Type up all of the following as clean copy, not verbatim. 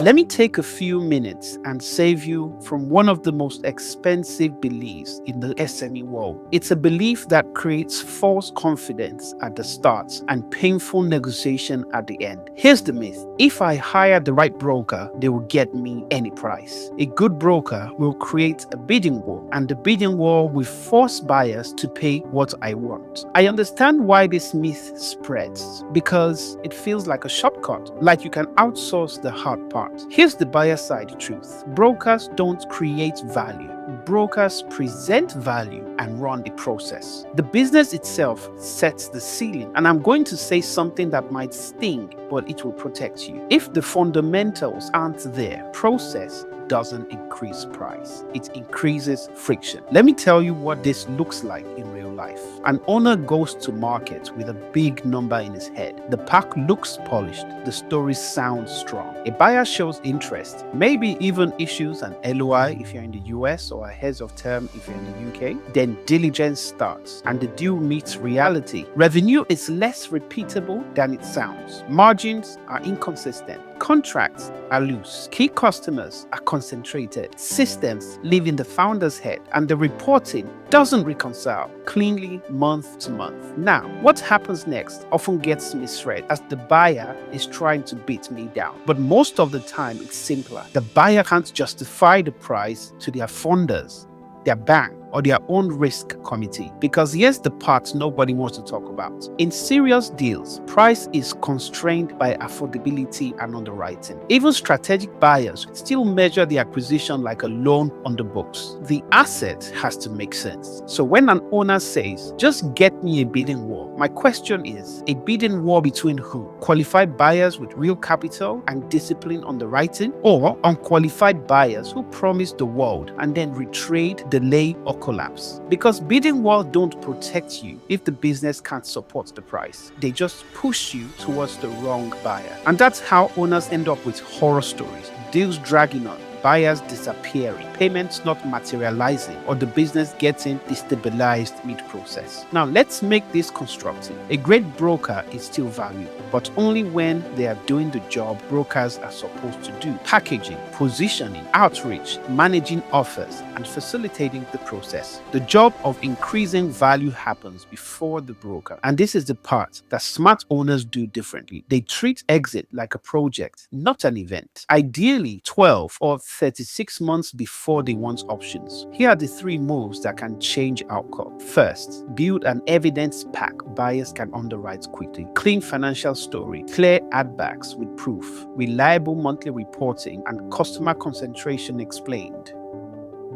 Let me take a few minutes and save you from one of the most expensive beliefs in the SME world. It's a belief that creates false confidence at the start and painful negotiation at the end. Here's the myth. If I hire the right broker, they will get me any price. A good broker will create a bidding war, and the bidding war will force buyers to pay what I want. I understand why this myth spreads, because it feels like a shortcut, like you can outsource the hard part. Here's the buyer side truth. Brokers don't create value. Brokers present value and run the process. The business itself sets the ceiling. And I'm going to say something that might sting, but it will protect you. If the fundamentals aren't there, process doesn't increase price. It increases friction. Let me tell you what this looks like in real life. An owner goes to market with a big number in his head. The pack looks polished. The story sounds strong. A buyer shows interest, maybe even issues an LOI if you're in the US or a heads of term if you're in the UK. Then diligence starts and the deal meets reality. Revenue is less repeatable than it sounds. Margins are inconsistent. Contracts are loose. Key customers are concentrated. Systems live in the founder's head, and the reporting doesn't reconcile cleanly month to month. Now, what happens next often gets misread as the buyer is trying to beat me down. But most of the time, it's simpler. The buyer can't justify the price to their funders, their bank, or their own risk committee. Because here's the part nobody wants to talk about. In serious deals, price is constrained by affordability and underwriting. Even strategic buyers still measure the acquisition like a loan on the books. The asset has to make sense. So when an owner says, just get me a bidding war, my question is, a bidding war between who? Qualified buyers with real capital and discipline underwriting, or unqualified buyers who promise the world and then retrade, delay, or collapse? Because bidding wars don't protect you if the business can't support the price. They just push you towards the wrong buyer. And that's how owners end up with horror stories. Deals dragging on, buyers disappearing, payments not materializing, or the business getting destabilized mid-process. Now, let's make this constructive. A great broker is still valuable, but only when they are doing the job brokers are supposed to do: packaging, positioning, outreach, managing offers, and facilitating the process. The job of increasing value happens before the broker. And this is the part that smart owners do differently. They treat exit like a project, not an event. Ideally, 12 or 36 months before they want options. Here are the 3 moves that can change outcome. First, build an evidence pack buyers can underwrite quickly. Clean financial story, clear add-backs with proof, reliable monthly reporting, and customer concentration explained.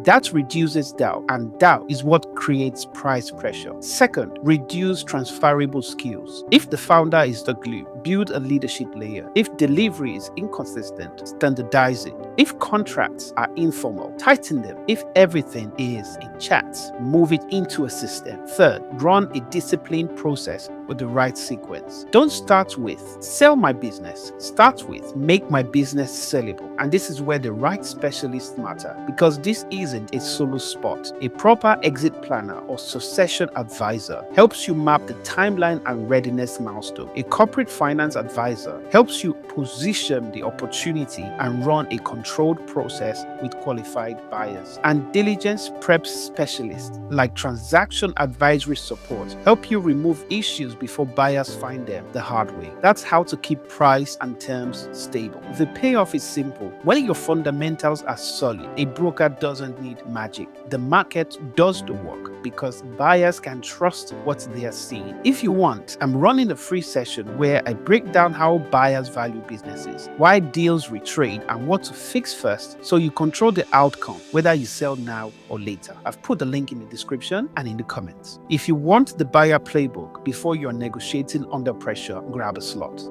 That reduces doubt, and doubt is what creates price pressure. Second, reduce transferable skills. If the founder is the glue, build a leadership layer. If delivery is inconsistent, standardize it. If contracts are informal, tighten them. If everything is in chats, move it into a system. Third, run a disciplined process with the right sequence. Don't start with sell my business. Start with make my business sellable. And this is where the right specialists matter, because this isn't a solo spot. A proper exit planner or succession advisor helps you map the timeline and readiness milestone. A corporate finance advisor helps you position the opportunity and run a controlled process with qualified buyers. And diligence prep specialists like transaction advisory support help you remove issues before buyers find them the hard way. That's how to keep price and terms stable. The payoff is simple. When your fundamentals are solid, a broker doesn't need magic. The market does the work because buyers can trust what they are seeing. If you want, I'm running a free session where I break down how buyers value businesses, why deals retrade, and what to fix first so you control the outcome, whether you sell now or later. I've put the link in the description and in the comments. If you want the buyer playbook before you're negotiating under pressure, grab a slot.